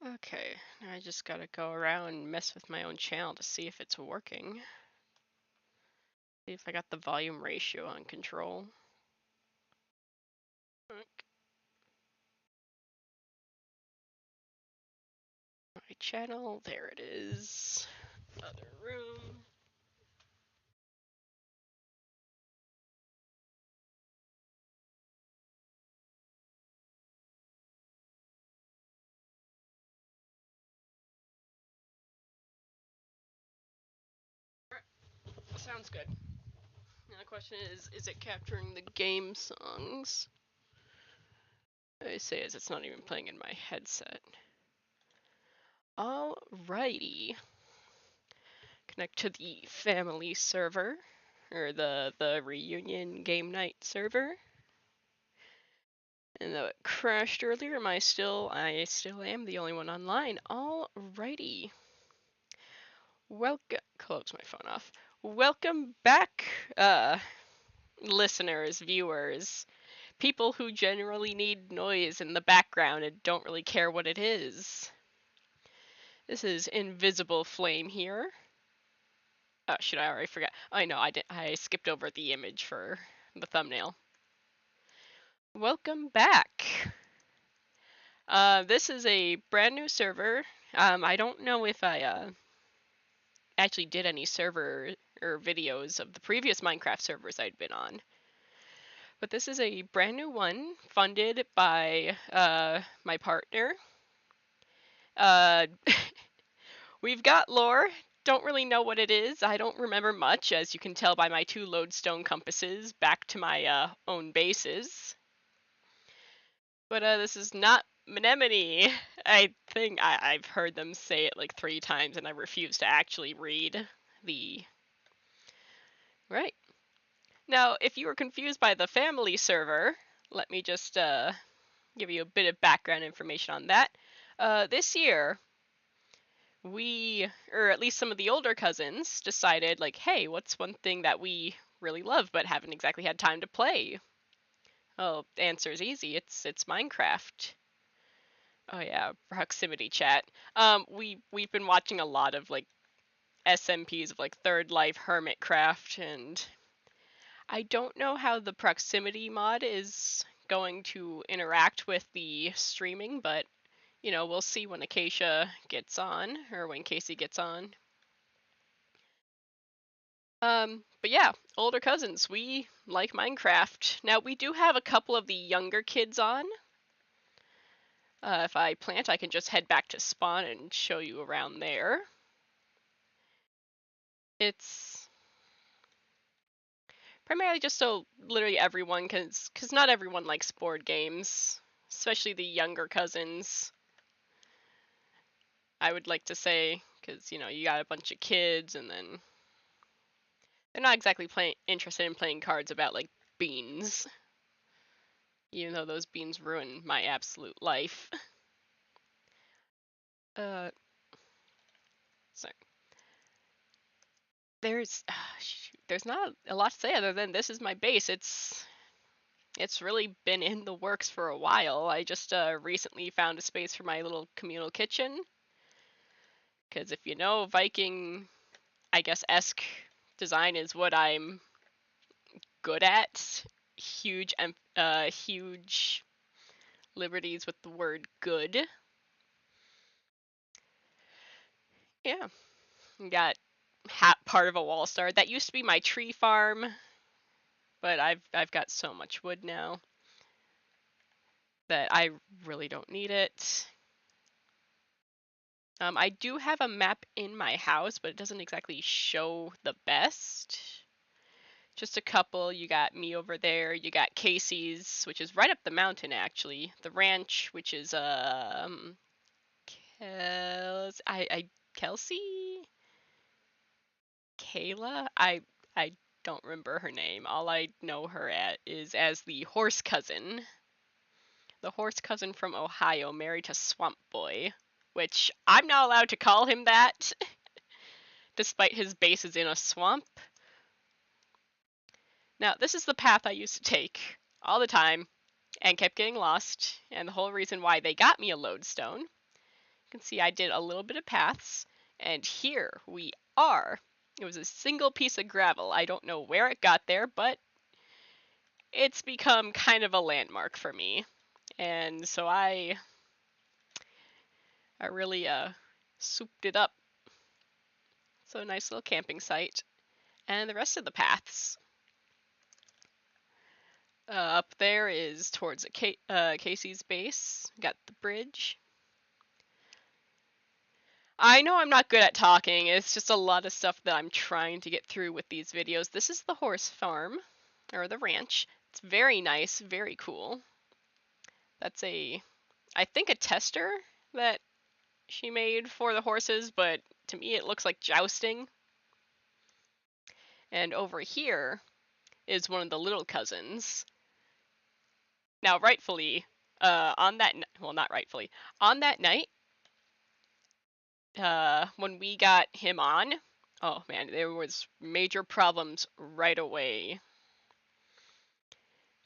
Okay, now I just gotta go around and mess with my own channel to see if it's working. See if I got the volume ratio on control. My channel, there it is. Other room. Sounds good. Now the question is it capturing the game songs? I say as it's not even playing in my headset. Alrighty. Connect to the family server, or the reunion game night server. And though it crashed earlier, I still am the only one online. Alrighty. Close my phone off. Welcome back, listeners, viewers, people who generally need noise in the background and don't really care what it is. This is Invisible Flame here. Oh, should I already forgot? I know, I skipped over the image for the thumbnail. Welcome back. This is a brand new server. I don't know if I actually did any server or videos of the previous Minecraft servers I'd been on. But this is a brand new one funded by my partner. We've got lore. Don't really know what it is. I don't remember much, as you can tell by my 2 lodestone compasses back to my own bases. But this is not Mnemone. I think I've heard them say it like 3 times, and I refuse to actually read the... Right. Now, if you were confused by the family server, let me just give you a bit of background information on that. This year, we, or at least some of the older cousins, decided, like, hey, what's one thing that we really love but haven't exactly had time to play? Well, the answer is easy. It's Minecraft. Oh yeah, proximity chat. We've been watching a lot of like SMPs of like Third Life, Hermitcraft, and I don't know how the proximity mod is going to interact with the streaming, but you know, we'll see when Acacia gets on, or when Casey gets on. But yeah, older cousins, we like Minecraft. Now, we do have a couple of the younger kids on. If I plant, I can just head back to spawn and show you around there. It's primarily just so literally everyone, cause not everyone likes board games, especially the younger cousins. I would like to say, cause you know you got a bunch of kids, and then they're not exactly interested in playing cards about like beans, even though those beans ruin my absolute life. So there's not a lot to say other than this is my base. It's really been in the works for a while. I just recently found a space for my little communal kitchen. Because if you know, Viking, I guess, esque design is what I'm good at. Huge liberties with the word good. Yeah, got part of a wall star. That used to be my tree farm, but I've got so much wood now that I really don't need it. I do have a map in my house, but it doesn't exactly show the best. Just a couple. You got me over there. You got Casey's, which is right up the mountain, actually. The ranch, which is Kelsey, Kayla. I don't remember her name. All I know her is as the horse cousin. The horse cousin from Ohio, married to Swamp Boy, which I'm not allowed to call him that, despite his base is in a swamp. Now, this is the path I used to take all the time and kept getting lost, and the whole reason why they got me a lodestone, can see I did a little bit of paths, and here we are. It was a single piece of gravel. I don't know where it got there, but it's become kind of a landmark for me. And so I really souped it up. So a nice little camping site. And the rest of the paths. Up there is towards Casey's base. Got the bridge. I know I'm not good at talking. It's just a lot of stuff that I'm trying to get through with these videos. This is the horse farm, or the ranch. It's very nice, very cool. That's I think a tester that she made for the horses, but to me it looks like jousting. And over here is one of the little cousins. Now, rightfully, on that, well, not rightfully, on that night, when we got him on, oh man, there was major problems right away.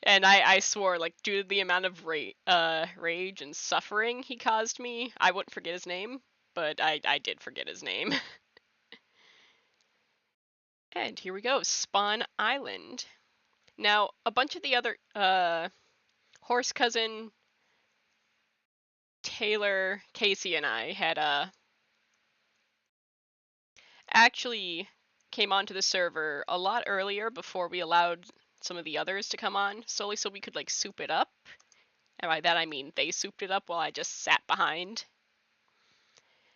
And I swore, like, due to the amount of rage and suffering he caused me, I wouldn't forget his name, but I did forget his name. And here we go, Spawn Island. Now, a bunch of the other horse cousin, Taylor, Casey, and I had actually came onto the server a lot earlier before we allowed some of the others to come on, solely so we could like soup it up. And by that I mean they souped it up while I just sat behind.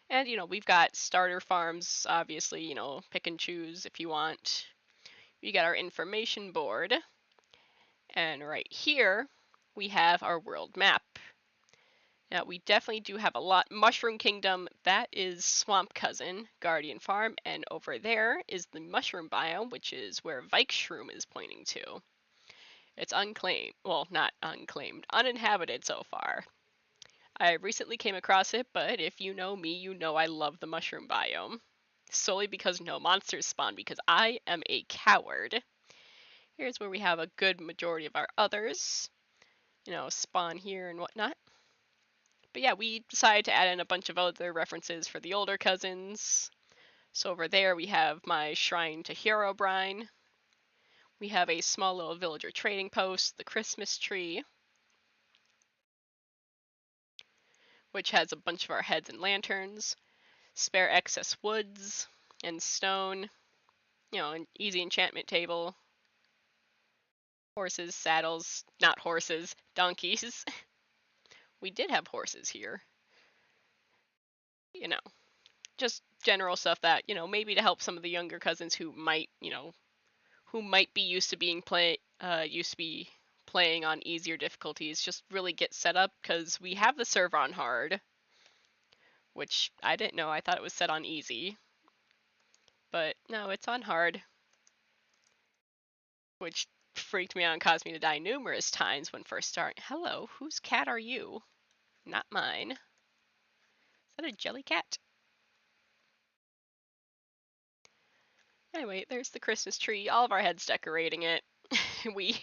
And you know, we've got starter farms, obviously, you know, pick and choose if you want. We got our information board. And right here we have our world map. Now, we definitely do have a lot. Mushroom Kingdom, that is Swamp Cousin, Guardian Farm, and over there is the Mushroom Biome, which is where Vikeshroom is pointing to. It's unclaimed. Well, not unclaimed. Uninhabited so far. I recently came across it, but if you know me, you know I love the Mushroom Biome. Solely because no monsters spawn, because I am a coward. Here's where we have a good majority of our others. You know, spawn here and whatnot. But yeah, we decided to add in a bunch of other references for the older cousins. So over there we have my shrine to Herobrine. We have a small little villager trading post, the Christmas tree, which has a bunch of our heads and lanterns, spare excess woods and stone, you know, an easy enchantment table, horses, saddles, not horses, donkeys. We did have horses here. You know, just general stuff that, you know, maybe to help some of the younger cousins who might, you know, who might be used to be playing on easier difficulties, just really get set up, because we have the server on hard, which I didn't know. I thought it was set on easy, but no, it's on hard, which freaked me out and caused me to die numerous times when first starting. Hello, whose cat are you? Not mine. Is that a jelly cat? Anyway, there's the Christmas tree. All of our heads decorating it. We,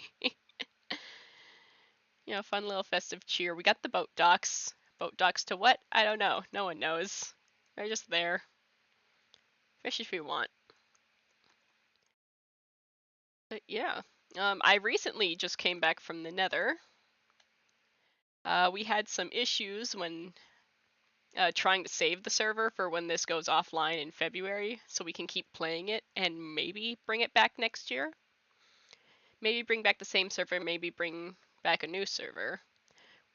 you know, fun little festive cheer. We got the boat docks. Boat docks to what? I don't know. No one knows. They're just there. Fish if you want. But yeah. I recently just came back from the Nether. We had some issues when trying to save the server for when this goes offline in February, so we can keep playing it and maybe bring it back next year. Maybe bring back the same server, maybe bring back a new server.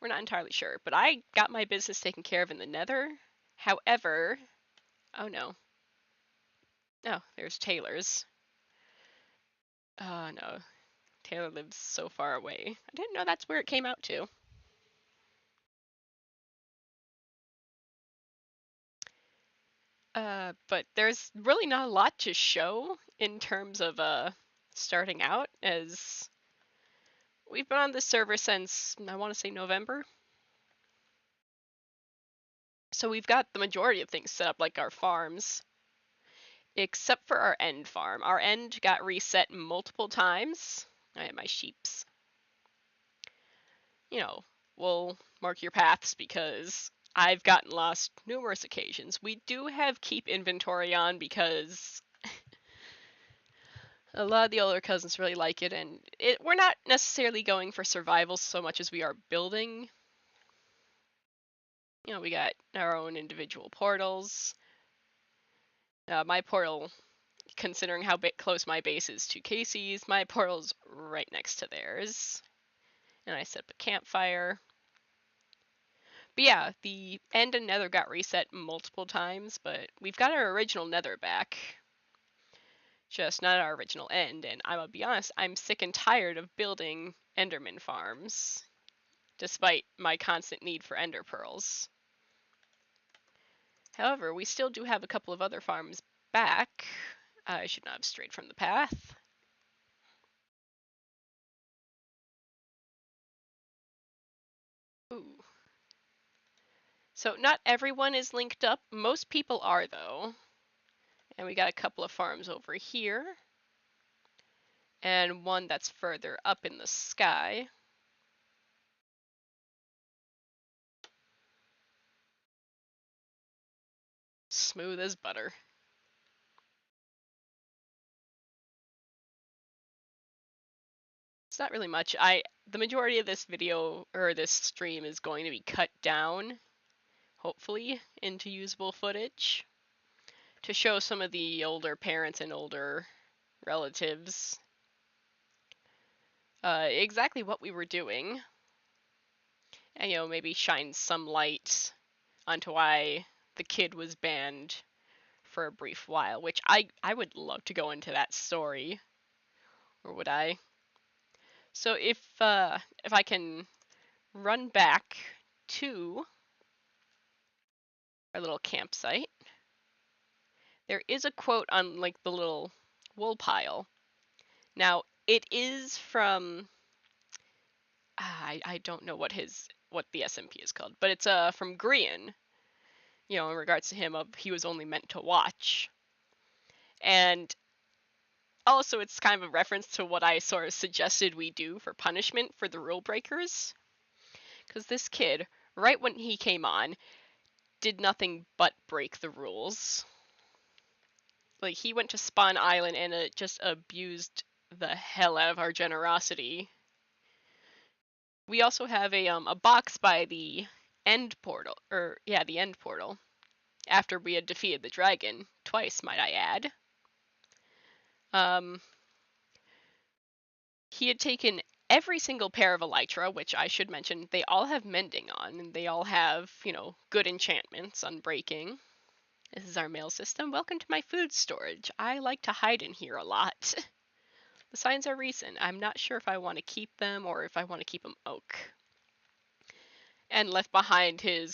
We're not entirely sure, but I got my business taken care of in the Nether. However, oh no. Oh, there's Taylor's. Oh no. Taylor lives so far away. I didn't know that's where it came out to. But there's really not a lot to show in terms of starting out, as we've been on this server since, I want to say, November. So we've got the majority of things set up, like our farms, except for our end farm. Our end got reset multiple times. I have my sheeps. You know, we'll mark your paths because I've gotten lost numerous occasions. We do have keep inventory on because a lot of the older cousins really like it, and we're not necessarily going for survival so much as we are building. We got our own individual portals. My portal, considering how close my base is to Casey's, my portal's right next to theirs. And I set up a campfire. But yeah, the end and nether got reset multiple times, but we've got our original nether back. Just not our original end, and I'll be honest, I'm sick and tired of building enderman farms, despite my constant need for ender pearls. However, we still do have a couple of other farms back. I should not have strayed from the path. Ooh. So not everyone is linked up. Most people are, though. And we got a couple of farms over here. And one that's further up in the sky. Smooth as butter. It's not really much. The majority of this video, or this stream, is going to be cut down, hopefully, into usable footage to show some of the older parents and older relatives exactly what we were doing. And, maybe shine some light onto why the kid was banned for a brief while, which I would love to go into that story. Or would I? So if I can run back to our little campsite, there is a quote on like the little wool pile. Now it is from I don't know what the SMP is called, but it's from Grian. In regards to him, he was only meant to watch, and also it's kind of a reference to what I sort of suggested we do for punishment for the rule breakers. Because this kid, right when he came on, did nothing but break the rules. Like, he went to Spawn Island and it just abused the hell out of our generosity. We also have a box by the end portal, the end portal, after we had defeated the dragon, twice, might I add. He had taken every single pair of elytra, which I should mention, they all have mending on, and they all have, good enchantments on breaking. This is our mail system. Welcome to my food storage. I like to hide in here a lot. The signs are recent. I'm not sure if I want to keep them or if I want to keep them oak. And left behind his,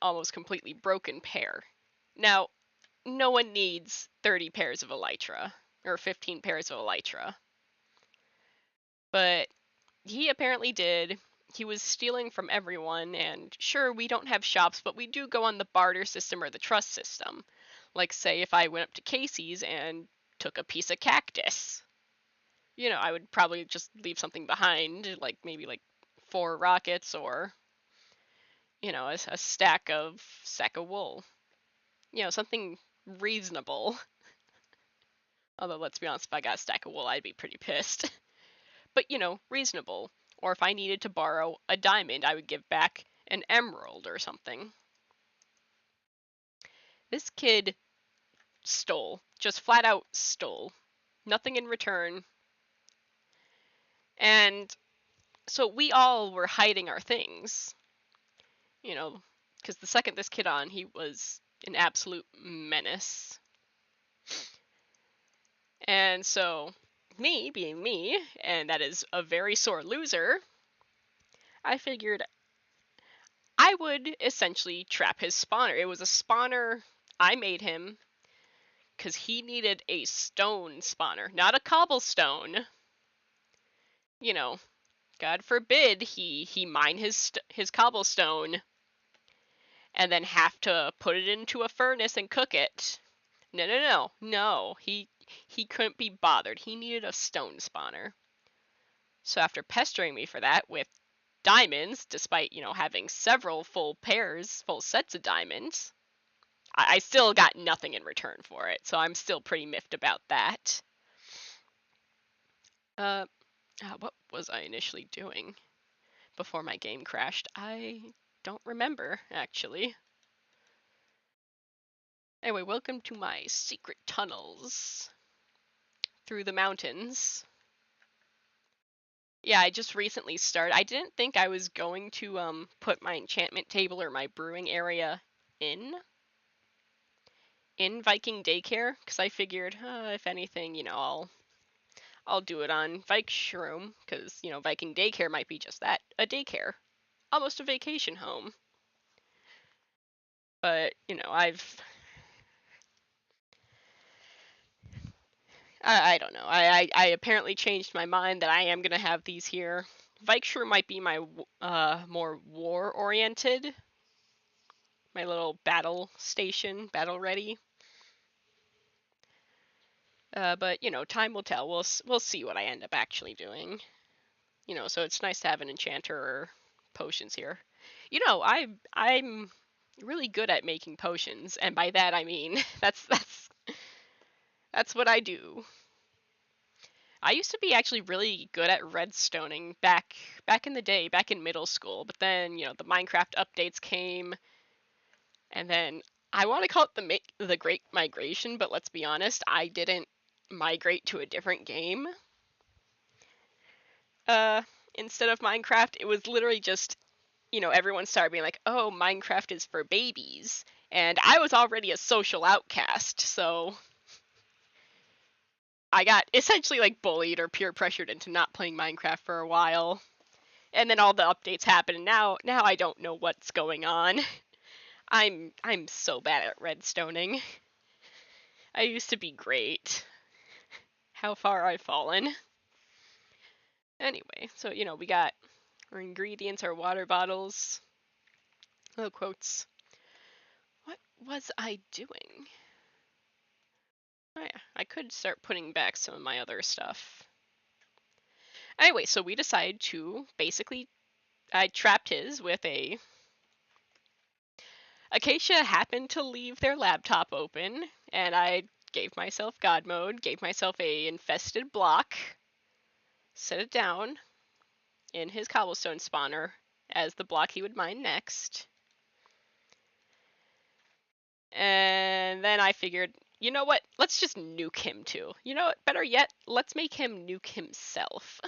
almost completely broken pair. Now, no one needs 30 pairs of elytra, or 15 pairs of elytra. But he apparently did. He was stealing from everyone, and sure, we don't have shops, but we do go on the barter system or the trust system. Like, say, if I went up to Casey's and took a piece of cactus, I would probably just leave something behind, like maybe 4 rockets or, a sack of wool. Something reasonable. Although, let's be honest, if I got a stack of wool, I'd be pretty pissed. But, reasonable. Or if I needed to borrow a diamond, I would give back an emerald or something. This kid stole. Just flat out stole. Nothing in return. And so we all were hiding our things. Because the second this kid on, he was an absolute menace. And so, me being me, and that is a very sore loser, I figured I would essentially trap his spawner. It was a spawner I made him because he needed a stone spawner, not a cobblestone. God forbid he mine his cobblestone and then have to put it into a furnace and cook it. No. He couldn't be bothered. He needed a stone spawner. So after pestering me for that with diamonds, despite, having several full sets of diamonds. I still got nothing in return for it, so I'm still pretty miffed about that. What was I initially doing before my game crashed? I don't remember, actually. Anyway, welcome to my secret tunnels through the mountains. Yeah, I just recently started. I didn't think I was going to put my enchantment table or my brewing area in Viking Daycare, because I figured, if anything, I'll do it on Vikeshroom, because, Viking Daycare might be just that, a daycare. Almost a vacation home. But, I don't know. I apparently changed my mind that I am going to have these here. Vikeshroom might be my more war-oriented. My little battle station, battle ready. But, time will tell. We'll see what I end up actually doing. So it's nice to have an enchanter or potions here. I'm really good at making potions, and by that I mean that's what I do. I used to be actually really good at redstoning back in the day, back in middle school, but then, the Minecraft updates came, and then I want to call it the Great Migration, but let's be honest, I didn't migrate to a different game. Instead of Minecraft, it was literally just, everyone started being like, "Oh, Minecraft is for babies." And I was already a social outcast, so I got essentially like bullied or peer pressured into not playing Minecraft for a while. And then all the updates happened, and now I don't know what's going on. I'm so bad at redstoning. I used to be great. How far I've fallen. Anyway, so we got our ingredients, our water bottles. Oh, quotes. What was I doing? Oh yeah, I could start putting back some of my other stuff. Anyway, so we decided to basically, I trapped his with a Acacia happened to leave their laptop open, and I gave myself God mode, gave myself a infested block, set it down in his cobblestone spawner as the block he would mine next. And then I figured, you know what? Let's just nuke him too. You know what? Better yet, let's make him nuke himself.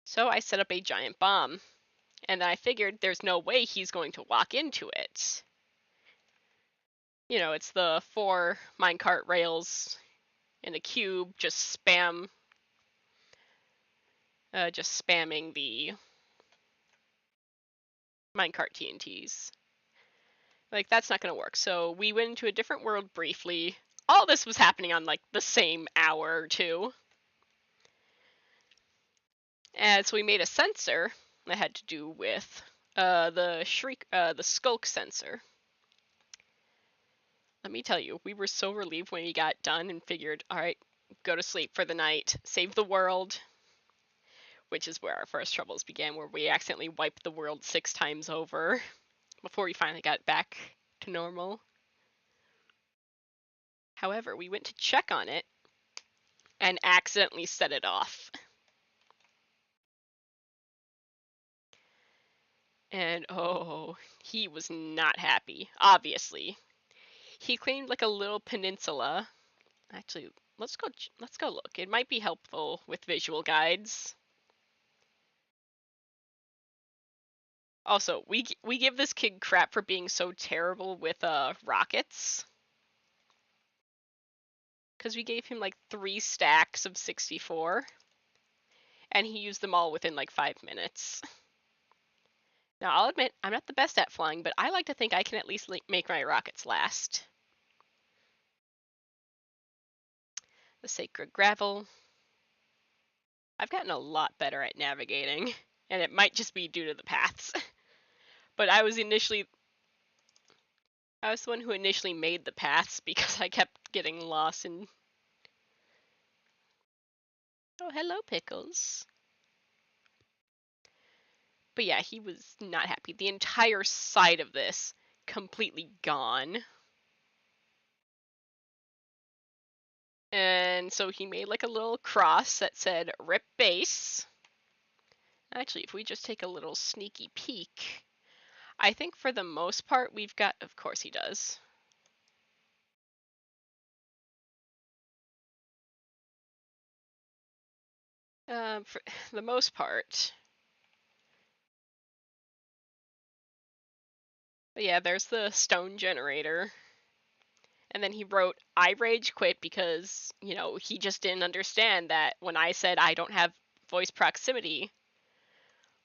So I set up a giant bomb, and then I figured there's no way he's going to walk into it. It's the 4 minecart rails in a cube, just spamming the minecart TNTs. Like, that's not gonna work. So we went into a different world briefly. All this was happening on like the same hour or two. And so we made a sensor that had to do with the skulk sensor. Let me tell you, we were so relieved when we got done and figured, all right, go to sleep for the night, save the world, which is where our first troubles began, where we accidentally wiped the world 6 times over before we finally got back to normal. However, we went to check on it and accidentally set it off. And oh, he was not happy, obviously. He claimed like a little peninsula. Actually, let's go look. It might be helpful with visual guides. Also, we give this kid crap for being so terrible with rockets. Because we gave him like 3 stacks of 64. And he used them all within like 5 minutes. Now, I'll admit, I'm not the best at flying, but I like to think I can at least make my rockets last. The sacred gravel. I've gotten a lot better at navigating, and it might just be due to the paths. But I was the one who initially made the paths because I kept getting lost in Oh, hello, Pickles. But yeah, he was not happy. The entire side of this completely gone. And so he made like a little cross that said "Rip Base." Actually, if we just take a little sneaky peek, I think for the most part we've got. Of course he does. For the most part. But yeah, there's the stone generator. And then he wrote, I rage quit because, he just didn't understand that when I said I don't have voice proximity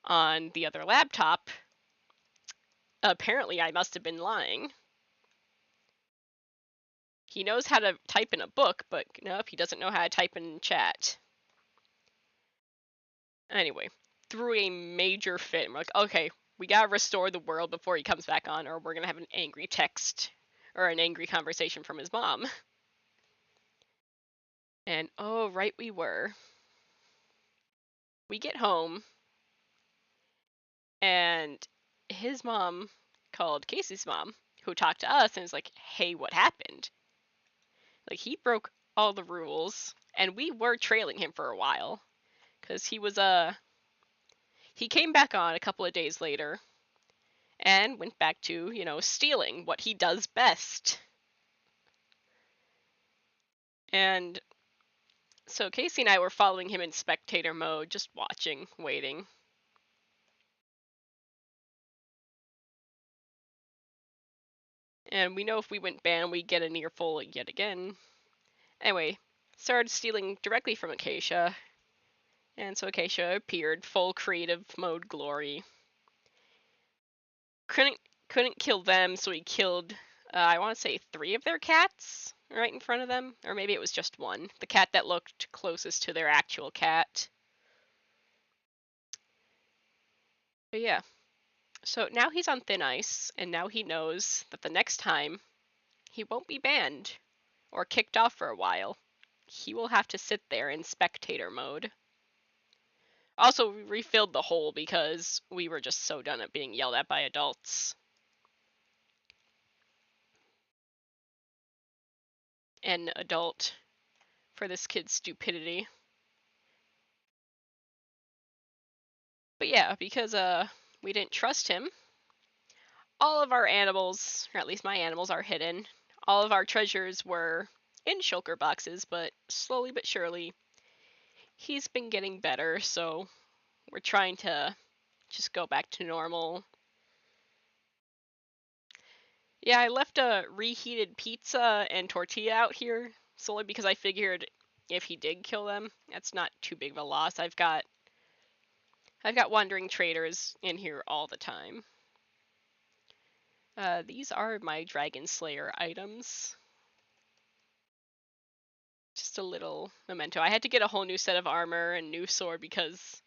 on the other laptop, apparently I must have been lying. He knows how to type in a book, but nope, he doesn't know how to type in chat. Anyway, threw a major fit. And we're like, okay, we gotta restore the world before he comes back on, or we're gonna have an angry text or an angry conversation from his mom. And oh, right we were. We get home, and his mom called Casey's mom, who talked to us and was like, hey, what happened? Like, he broke all the rules, and we were trailing him for a while. Because he came back on a couple of days later and went back to, stealing, what he does best. And so Casey and I were following him in spectator mode, just watching, waiting. And we know if we went ban, we'd get an earful yet again. Anyway, started stealing directly from Acacia. And so Acacia appeared, full creative mode glory. Couldn't kill them, so he killed, I want to say 3 of their cats right in front of them. Or maybe it was just one. The cat that looked closest to their actual cat. But yeah. So now he's on thin ice, and now he knows that the next time he won't be banned or kicked off for a while. He will have to sit there in spectator mode. Also, we refilled the hole because we were just so done at being yelled at by adults. An adult for this kid's stupidity. But yeah, because we didn't trust him, all of our animals, or at least my animals, are hidden. All of our treasures were in shulker boxes, but slowly but surely, he's been getting better, so we're trying to just go back to normal. Yeah, I left a reheated pizza and tortilla out here, solely because I figured if he did kill them, that's not too big of a loss. I've got wandering traders in here all the time. These are my Dragon Slayer items. Just a little memento. I had to get a whole new set of armor and new sword because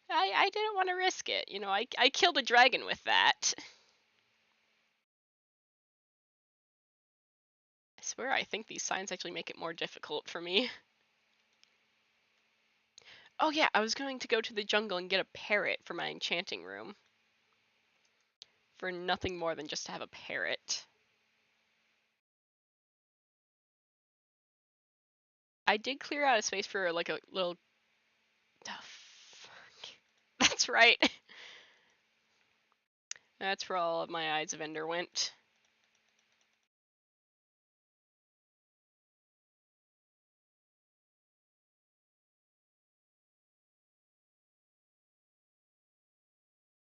I didn't want to risk it. I killed a dragon with that. I swear I think these signs actually make it more difficult for me. Oh yeah, I was going to go to the jungle and get a parrot for my enchanting room. For nothing more than just to have a parrot. I did clear out a space for like a little... Oh, fuck. That's right. That's where all of my Eyes of Ender went.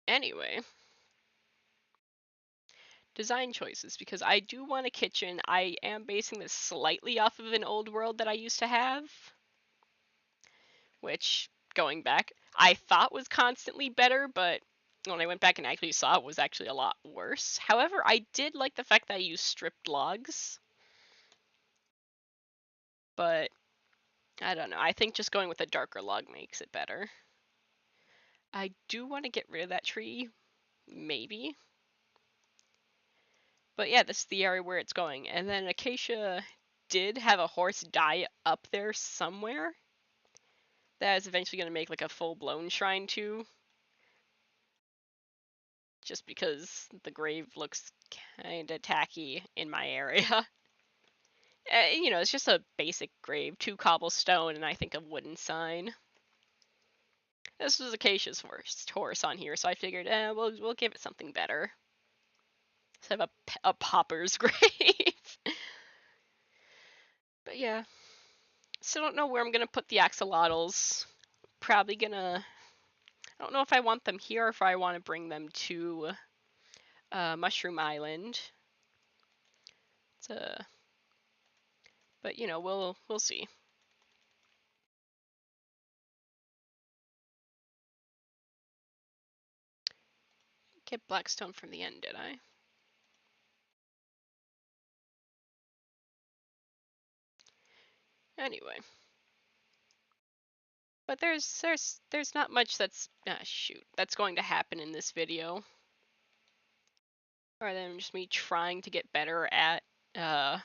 Anyway. Design choices, because I do want a kitchen. I am basing this slightly off of an old world that I used to have, which, going back, I thought was constantly better, but when I went back and actually saw it, was actually a lot worse. However, I did like the fact that I used stripped logs, but I don't know. I think just going with a darker log makes it better. I do want to get rid of that tree, maybe. But yeah, this is the area where it's going. And then Acacia did have a horse die up there somewhere. That is eventually going to make like a full-blown shrine too. Just because the grave looks kind of tacky in my area. You know, it's just a basic grave, 2 cobblestone, and I think a wooden sign. This was Acacia's first horse on here, so I figured, we'll give it something better. Let's have a pauper's grave. But yeah, still don't know where I'm gonna put the axolotls. Probably gonna. I don't know if I want them here or if I want to bring them to Mushroom Island. But you know, we'll see. Get Blackstone from the end, did I? Anyway. But there's not much that's that's going to happen in this video. Other than just me trying to get better at not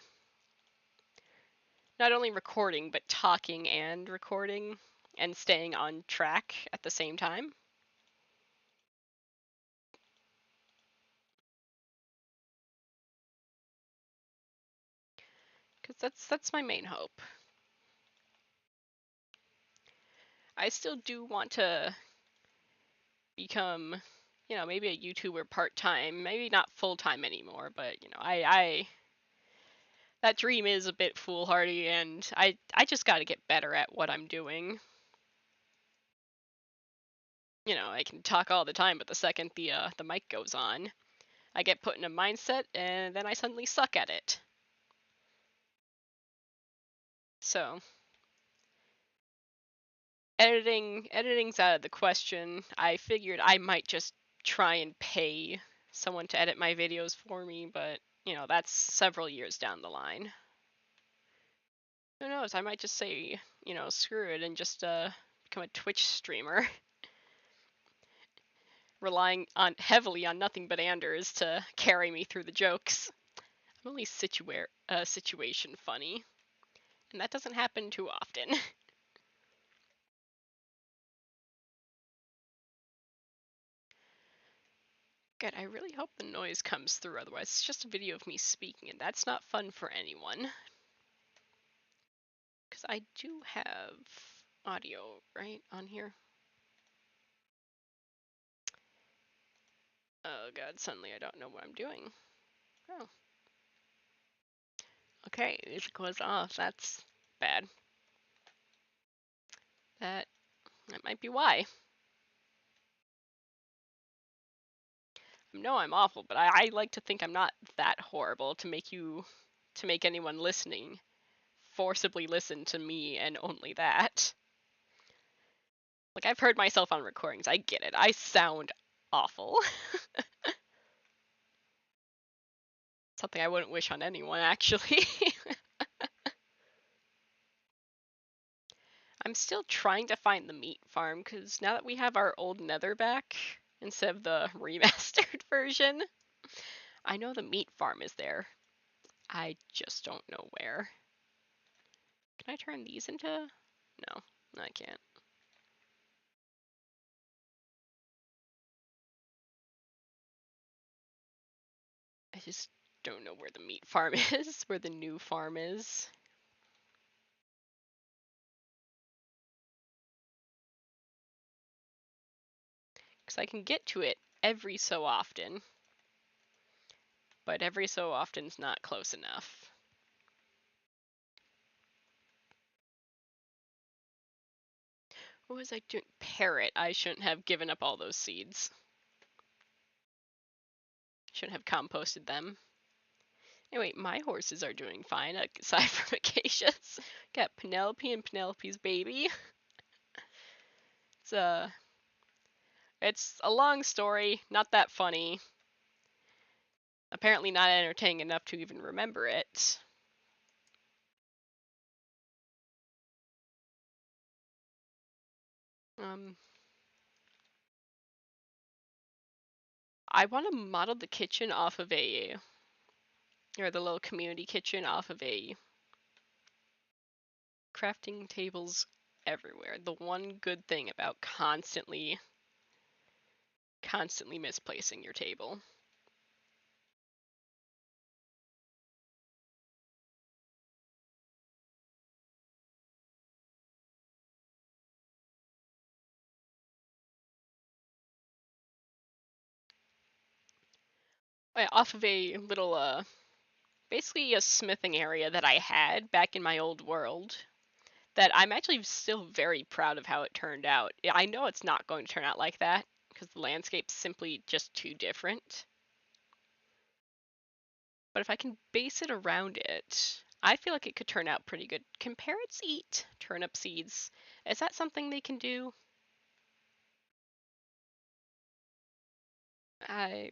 only recording but talking and recording and staying on track at the same time. Cuz that's my main hope. I still do want to become, you know, maybe a YouTuber part-time, maybe not full-time anymore, but you know, I that dream is a bit foolhardy, and I just got to get better at what I'm doing. You know, I can talk all the time, but the second the mic goes on, I get put in a mindset, and then I suddenly suck at it. So, editing's out of the question. I figured I might just try and pay someone to edit my videos for me, but you know, that's several years down the line. Who knows? I might just say, you know, screw it and just become a Twitch streamer, relying on heavily on nothing but Anders to carry me through the jokes. I'm only situation funny, and that doesn't happen too often. Good, I really hope the noise comes through, otherwise it's just a video of me speaking, and that's not fun for anyone. Because I do have audio, right, on here? Oh god, suddenly I don't know what I'm doing. Oh. Okay, it goes off, that's bad. That might be why. I know I'm awful, but I like to think I'm not that horrible to make anyone listening forcibly listen to me and only that. Like, I've heard myself on recordings, I get it. I sound awful. Something I wouldn't wish on anyone, actually. I'm still trying to find the meat farm, because now that we have our old nether back, instead of the remastered version, I know the meat farm is there. I just don't know where. Can I turn these into... No, I can't. I just don't know where the meat farm is, where the new farm is. Because I can get to it every so often, but every so often's not close enough. What was I doing? Parrot. I shouldn't have given up all those seeds. Shouldn't have composted them. Anyway, my horses are doing fine, aside from Acacia's. Got Penelope and Penelope's baby. It's a long story, not that funny. Apparently not entertaining enough to even remember it. I want to model the kitchen off of or the little community kitchen off of a crafting tables everywhere. The one good thing about constantly misplacing your table. Off of a little basically a smithing area that I had back in my old world that I'm actually still very proud of how it turned out. I know it's not going to turn out like that because the landscape's simply just too different. But if I can base it around it, I feel like it could turn out pretty good. Can parrots eat turnip seeds? Is that something they can do? I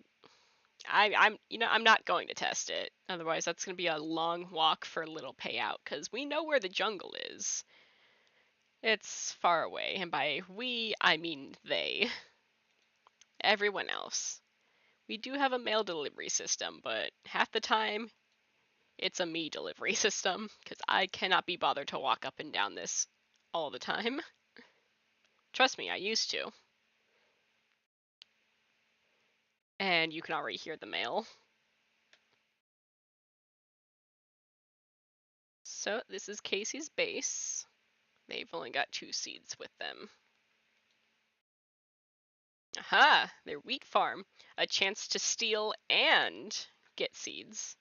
I'm not going to test it. Otherwise, that's going to be a long walk for a little payout because we know where the jungle is. It's far away, and by we, I mean they. Everyone else. We do have a mail delivery system, but half the time it's a me delivery system because I cannot be bothered to walk up and down this all the time. Trust me, I used to. And you can already hear the mail. So this is Casey's base. They've only got 2 seeds with them. Aha! Their wheat farm. A chance to steal and get seeds.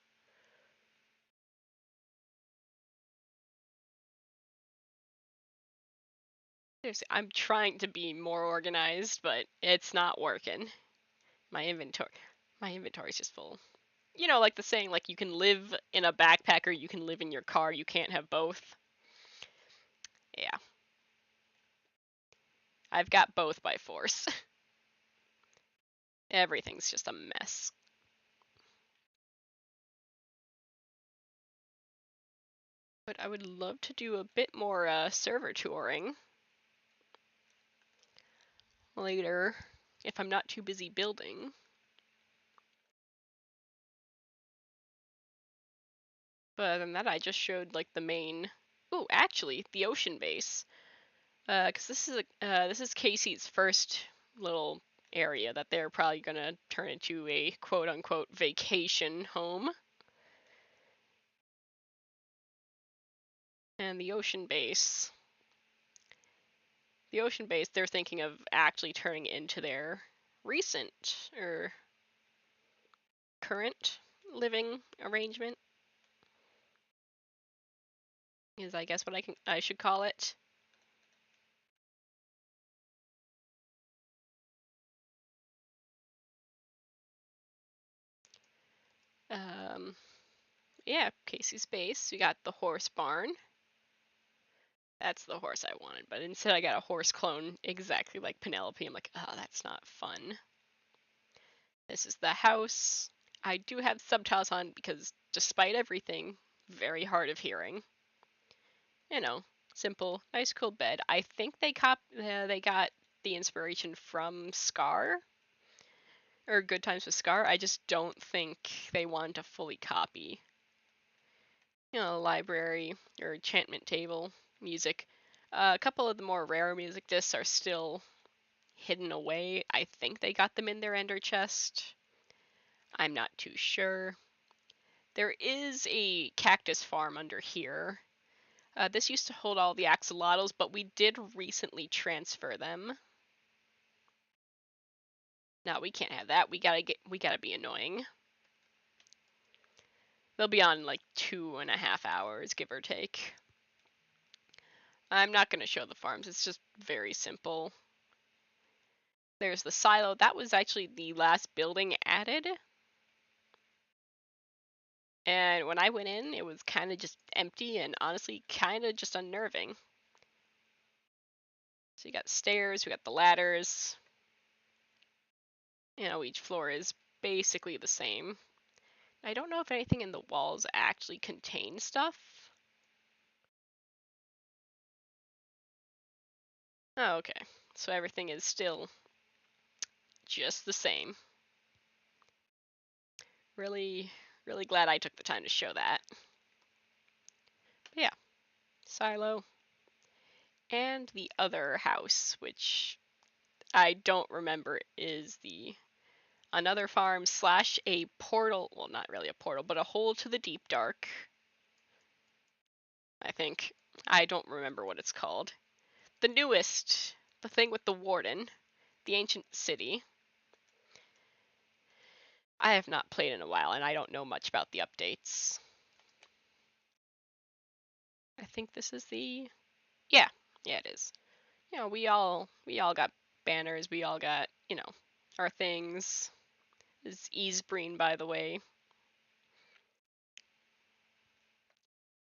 Seriously, I'm trying to be more organized, but it's not working. My inventory my inventory's just full. You know, like the saying, like you can live in a backpack or you can live in your car, you can't have both. Yeah. I've got both by force. Everything's just a mess. But I would love to do a bit more server touring later if I'm not too busy building. But other than that, I just showed like the main. Oh, actually, the ocean base. Because this is Casey's first little area that they're probably gonna turn into a quote unquote vacation home. And the ocean base, they're thinking of actually turning into their recent or current living arrangement. Is I guess what I should call it. Um, yeah, Casey's base. We got the horse barn. That's the horse I wanted, but instead I got a horse clone exactly like Penelope. I'm like, oh, that's not fun. This is the house. I do have subtitles on because despite everything, very hard of hearing. You know, simple, nice, cool bed. I think they got the inspiration from Scar or Good Times with Scar. I just don't think they wanted to fully copy. You know, library or enchantment table music. A couple of the more rare music discs are still hidden away. I think they got them in their ender chest. I'm not too sure. There is a cactus farm under here. This used to hold all the axolotls, but we did recently transfer them. No, we can't have that. We gotta be annoying. They'll be on like 2.5 hours, give or take. I'm not gonna show the farms. It's just very simple. There's the silo. That was actually the last building added. And when I went in, it was kind of just empty and honestly kind of just unnerving. So you got stairs, we got the ladders. You know, each floor is basically the same. I don't know if anything in the walls actually contains stuff. Oh, okay. So everything is still just the same. Really, really glad I took the time to show that. But yeah, silo. And the other house, which I don't remember, is the another farm slash a portal. Well, not really a portal, but a hole to the deep dark. I think. I don't remember what it's called. The newest, the thing with the warden, the ancient city. I have not played in a while, and I don't know much about the updates. I think this is the. Yeah, it is. We all got banners. We all got our things. This is Easebreen, by the way.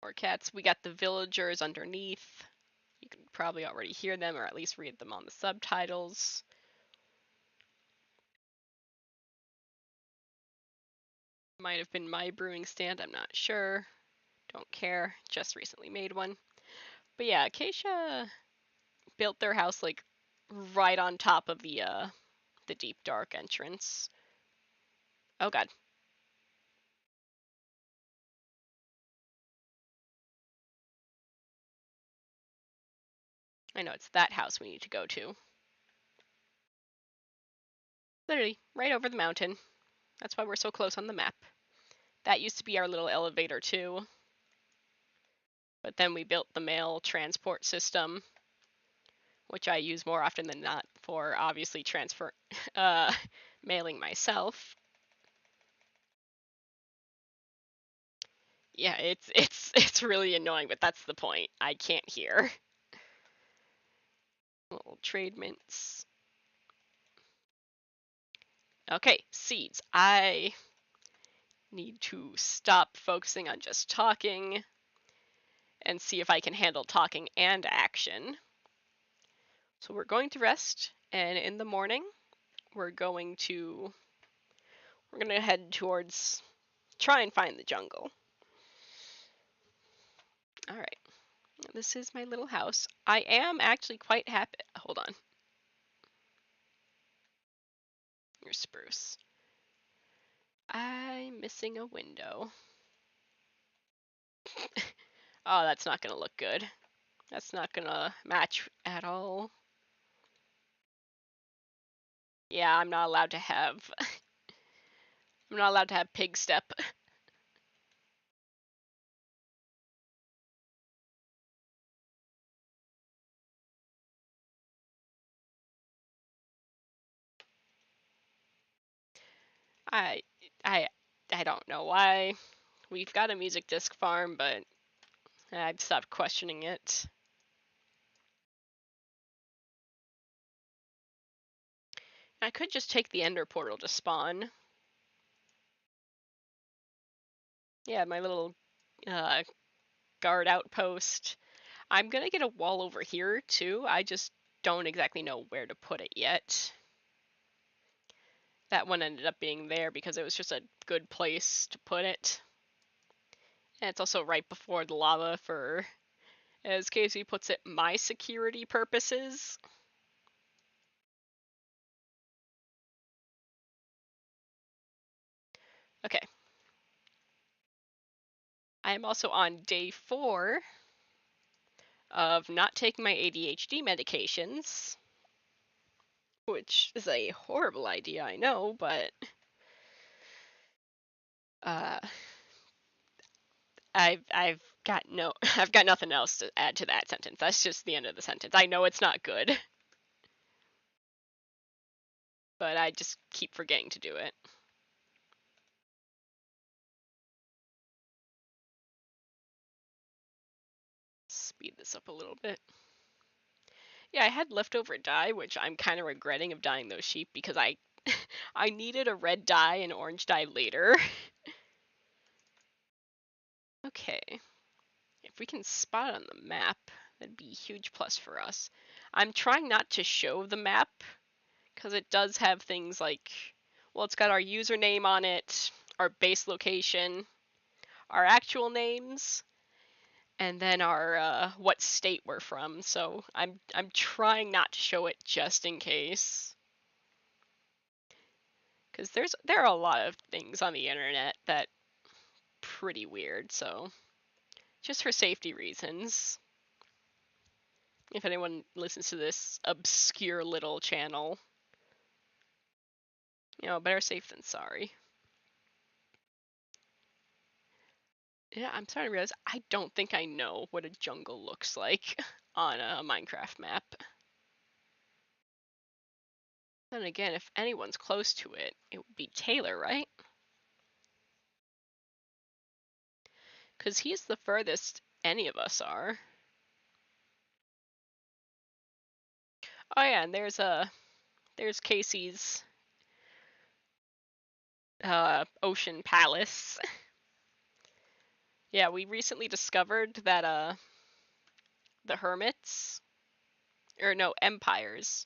Or cats. We got the villagers underneath. You can probably already hear them, or at least read them on the subtitles. Might have been my brewing stand, I'm not sure. Don't care, just recently made one. But yeah, Acacia built their house like right on top of the deep dark entrance. Oh god. I know it's that house we need to go to. Literally, right over the mountain. That's why we're so close on the map. That used to be our little elevator too. But then we built the mail transport system, which I use more often than not for obviously mailing myself. Yeah, it's really annoying, but that's the point. I can't hear. Little trade mints. Okay, seeds. I need to stop focusing on just talking and see if I can handle talking and action. So we're going to rest, and in the morning, we're going to head towards try and find the jungle. All right. This is my little house. I am actually quite happy. Hold on. Your spruce. I'm missing a window. Oh, that's not gonna look good. That's not gonna match at all. Yeah, I'm not allowed to have I'm not allowed to have pig step. I I I don't know why. We've got a music disc farm, but I've stopped questioning it. I could just take the ender portal to spawn. Yeah, my little uh, guard outpost. I'm gonna get a wall over here too. I just don't exactly know where to put it yet. That one ended up being there because it was just a good place to put it. And it's also right before the lava for, as Casey puts it, my security purposes. Okay. I am also on day 4 of not taking my ADHD medications, which is a horrible idea, I know, but uh, I've got no I've got nothing else to add to that sentence. That's just the end of the sentence. I know it's not good, but I just keep forgetting to do it. Speed this up a little bit. Yeah, I had leftover dye, which I'm kind of regretting of dyeing those sheep because I I needed a red dye and orange dye later. Okay. If we can spot it on the map, that'd be a huge plus for us. I'm trying not to show the map because it does have things like, well, it's got our username on it, our base location, our actual names, and then our what state we're from. So I'm trying not to show it just in case. Because there are a lot of things on the internet that pretty weird, so just for safety reasons. If anyone listens to this obscure little channel, better safe than sorry. Yeah, I'm starting to realize I don't think I know what a jungle looks like on a Minecraft map. Then again, if anyone's close to it, it would be Taylor, right? Because he's the furthest any of us are. Oh yeah, and there's Casey's ocean palace. Yeah, we recently discovered that the hermits, or no, empires,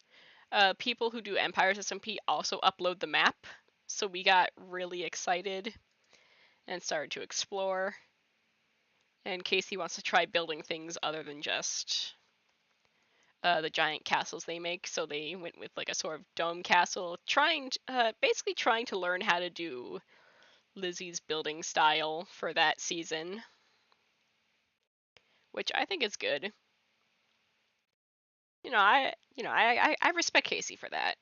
people who do empires SMP also upload the map. So we got really excited and started to explore. And Casey wants to try building things other than just the giant castles they make. So they went with like a sort of dome castle, basically trying to learn how to do Lizzie's building style for that season, which I think is good. I respect Casey for that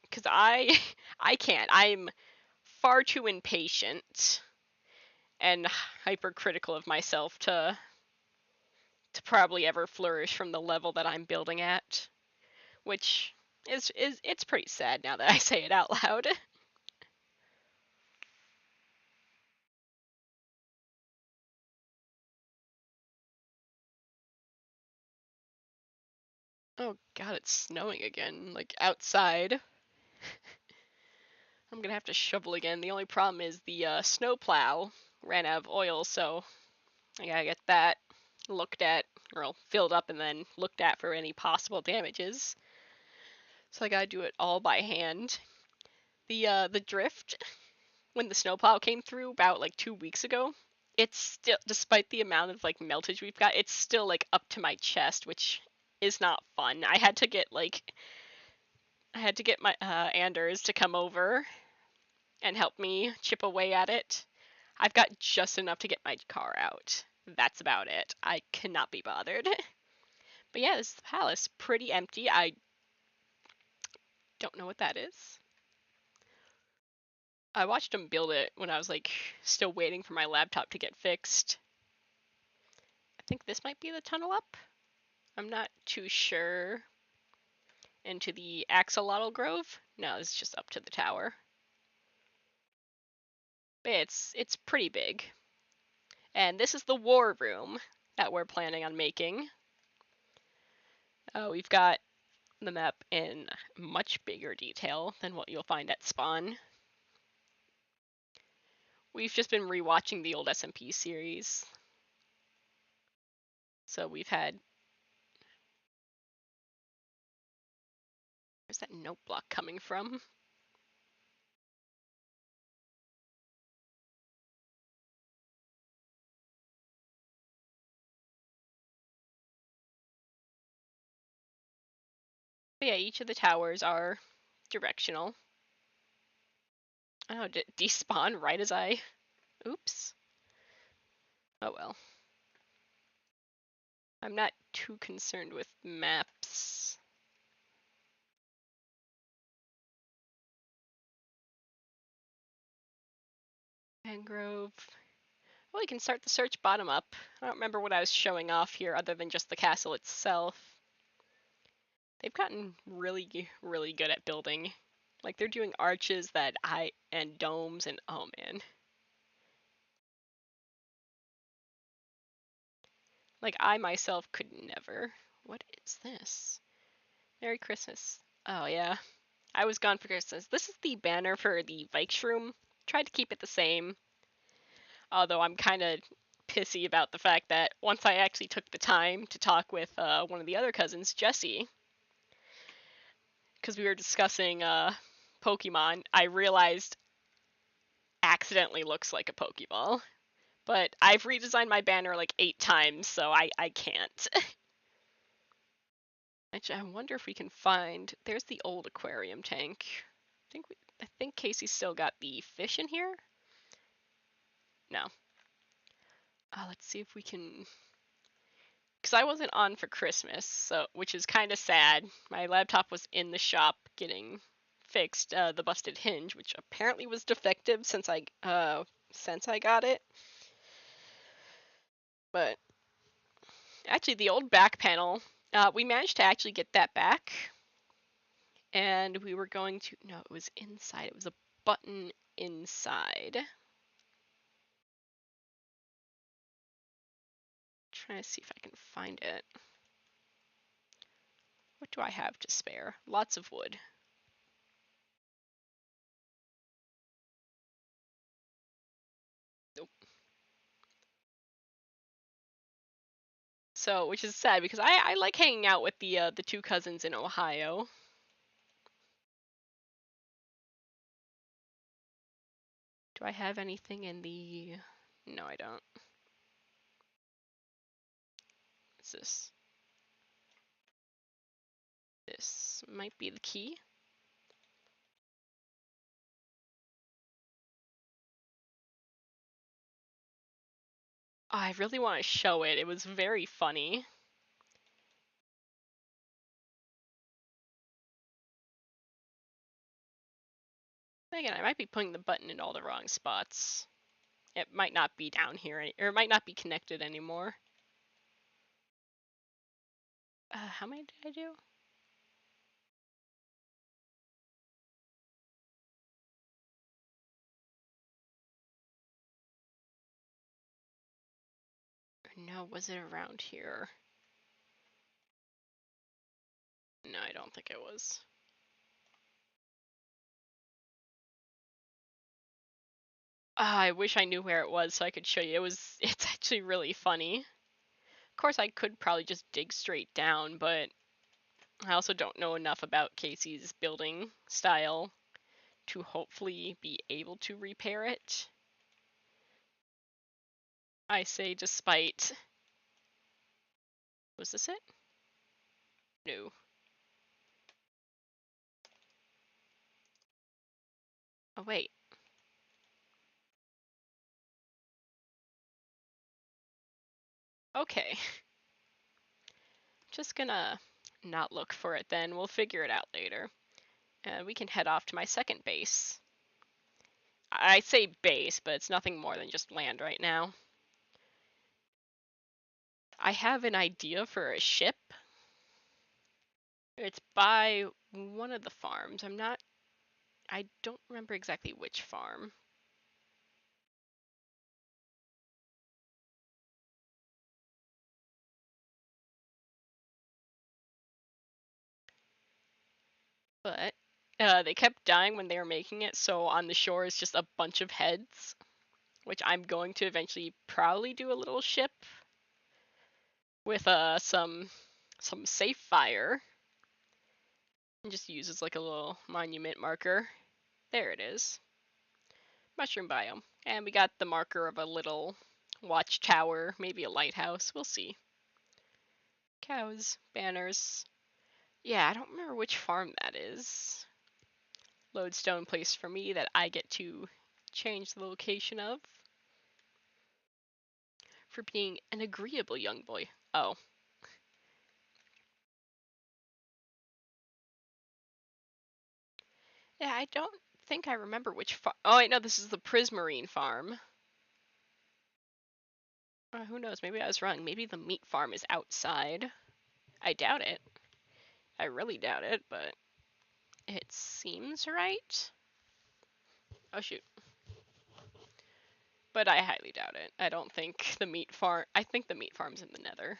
because I I can't. I'm far too impatient and hypercritical of myself to probably ever flourish from the level that I'm building at, which is it's pretty sad now that I say it out loud. Oh god, it's snowing again, like outside. I'm gonna have to shovel again. The only problem is the snowplow ran out of oil, so I gotta get that looked at, or filled up and then looked at for any possible damages. So I gotta do it all by hand. The drift when the snowplow came through about like 2 weeks ago, it's still, despite the amount of like meltage we've got, it's still like up to my chest, which is not fun. I had to get my Anders to come over and help me chip away at it. I've got just enough to get my car out. That's about it. I cannot be bothered. But yeah, this is the palace. Pretty empty. I don't know what that is. I watched him build it when I was like still waiting for my laptop to get fixed. I think this might be the tunnel up. I'm not too sure. Into the axolotl grove? No, it's just up to the tower. But it's pretty big. And this is the war room that we're planning on making. We've got the map in much bigger detail than what you'll find at spawn. We've just been rewatching the old SMP series. So we've had... Where's that note block coming from? But yeah, each of the towers are directional. Oh, did it despawn right as I... Oops. Oh well. I'm not too concerned with maps. Mangrove. Well, we can start the search bottom up. I don't remember what I was showing off here other than just the castle itself. They've gotten really, really good at building. Like, they're doing arches and domes and oh man. Like, I myself could never. What is this? Merry Christmas. Oh yeah. I was gone for Christmas. This is the banner for the Vikeshroom. Tried to keep it the same. Although I'm kind of pissy about the fact that once I actually took the time to talk with one of the other cousins, Jesse, because we were discussing Pokemon, I realized accidentally looks like a Pokeball. But I've redesigned my banner like 8 times, so I can't. Actually, I wonder if we can find... There's the old aquarium tank. I think Casey's still got the fish in here? No. Let's see if we can because I wasn't on for Christmas, so which is kind of sad. My laptop was in the shop getting fixed, the busted hinge, which apparently was defective since I got it. But actually, the old back panel, we managed to actually get that back, and we were going to no, it was inside. It was a button inside. Trying to see if I can find it. What do I have to spare? Lots of wood. Nope. So, which is sad because I like hanging out with the two cousins in Ohio. Do I have anything in the? No, I don't. What's this? This might be the key. Oh, I really want to show it. It was very funny. Again, I might be putting the button in all the wrong spots. It might not be down here, or it might not be connected anymore. How many did I do? No, was it around here? No, I don't think it was. I wish I knew where it was so I could show you. It's actually really funny. Of course, I could probably just dig straight down, but I also don't know enough about Casey's building style to hopefully be able to repair it. I say despite... Was this it? No. Oh, wait. Okay. Just gonna not look for it then. We'll figure it out later. And we can head off to my second base. I say base, but it's nothing more than just land right now. I have an idea for a ship. It's by one of the farms. I don't remember exactly which farm. But they kept dying when they were making it, so on the shore is just a bunch of heads, which I'm going to eventually probably do a little ship with some safe fire, and just use as like a little monument marker. There it is. Mushroom biome. And we got the marker of a little watchtower, maybe a lighthouse. We'll see. Cows, banners. Yeah, I don't remember which farm that is. Lodestone place for me that I get to change the location of. For being an agreeable young boy. Oh. Yeah, I don't think I remember which farm. Oh, wait, no, this is the Prismarine farm. Who knows? Maybe I was wrong. Maybe the meat farm is outside. I doubt it. I really doubt it, but it seems right. Oh, shoot. But I highly doubt it. I don't think the meat farm. I think the meat farm's in the Nether.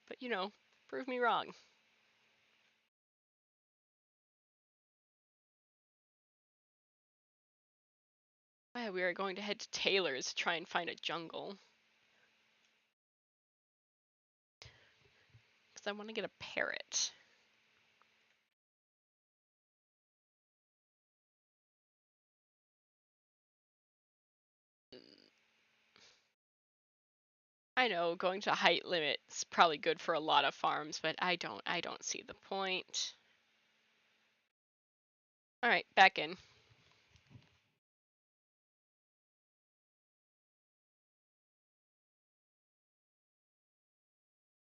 But you know, prove me wrong. Yeah, we are going to head to Taylor's to try and find a jungle. Because I want to get a parrot. I know going to height limit is probably good for a lot of farms, but I don't see the point. All right, back in.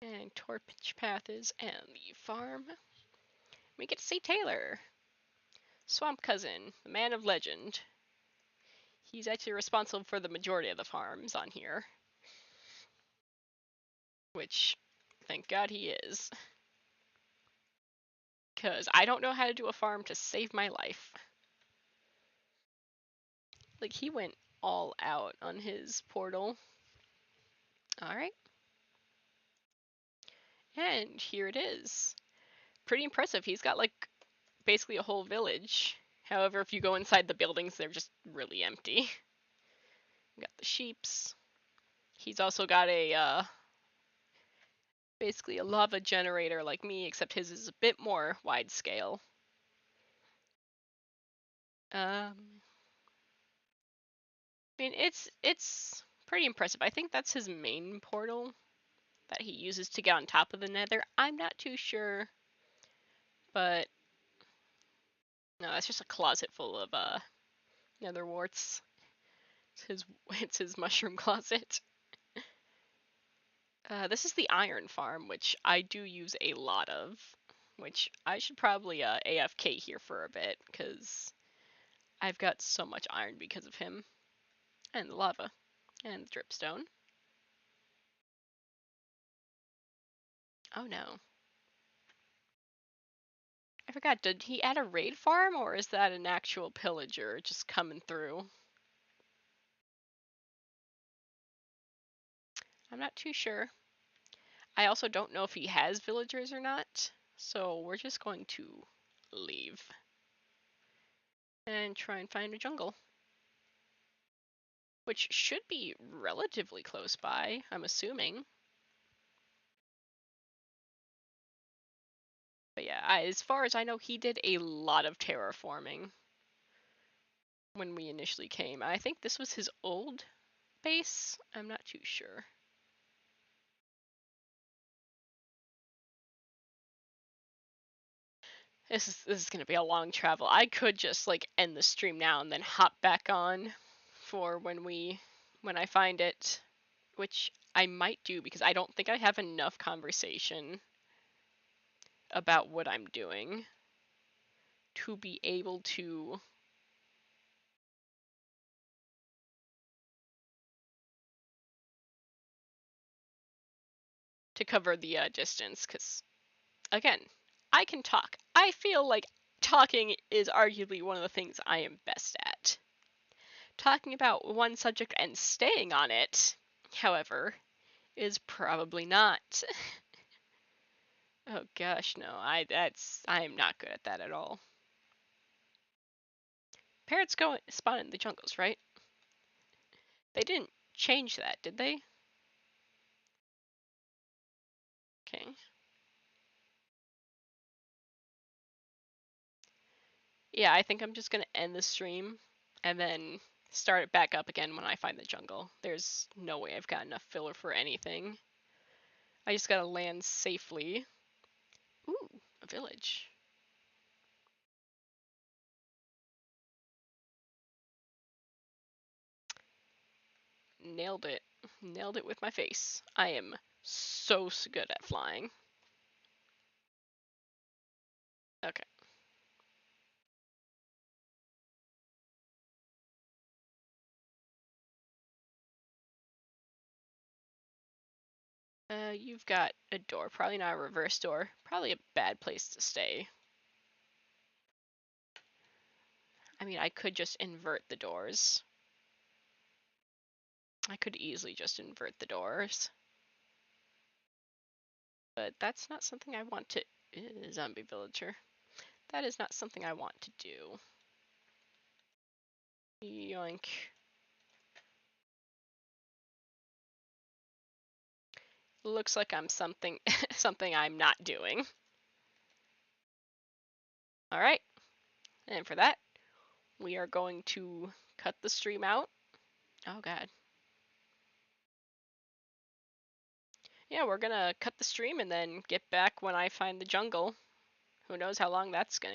And Torch Path is and the farm. We get to see Taylor. Swamp Cousin, the man of legend. He's actually responsible for the majority of the farms on here. Which, thank God he is. Because I don't know how to do a farm to save my life. Like, he went all out on his portal. Alright. And here it is. Pretty impressive. He's got, like, basically a whole village. However, if you go inside the buildings, they're just really empty. Got the sheeps. He's also got a, basically a lava generator like me, except his is a bit more wide scale. I mean, it's pretty impressive. I think that's his main portal that he uses to get on top of the nether. I'm not too sure, but no, that's just a closet full of nether warts. It's his mushroom closet. This is the iron farm, which I do use a lot of, which I should probably AFK here for a bit, because I've got so much iron because of him. And the lava. And the dripstone. Oh no. I forgot, did he add a raid farm, or is that an actual pillager just coming through? I'm not too sure. I also don't know if he has villagers or not, so we're just going to leave. And try and find a jungle. Which should be relatively close by, I'm assuming. But yeah, as far as I know, he did a lot of terraforming when we initially came. I think this was his old base. I'm not too sure. This is gonna be a long travel. I could just like end the stream now and then hop back on for when I find it, which I might do because I don't think I have enough conversation about what I'm doing to be able to cover the distance, because again, I can talk. I feel like talking is arguably one of the things I am best at. Talking about one subject and staying on it, however, is probably not. Oh gosh, no. I am not good at that at all. Parrots go spawn in the jungles, right? They didn't change that, did they? Okay. Yeah, I think I'm just gonna end the stream and then start it back up again when I find the jungle. There's no way I've got enough filler for anything. I just gotta land safely. Ooh, a village. Nailed it. Nailed it with my face. I am so good at flying. Okay. You've got a door. Probably not a reverse door. Probably a bad place to stay. I mean, I could just invert the doors. I could easily just invert the doors. But that's not something I want to... Zombie villager. That is not something I want to do. Yoink. Looks like I'm something something I'm not doing. Alright. And for that, we are going to cut the stream out. Oh god. Yeah, we're gonna cut the stream and then get back when I find the jungle. Who knows how long that's gonna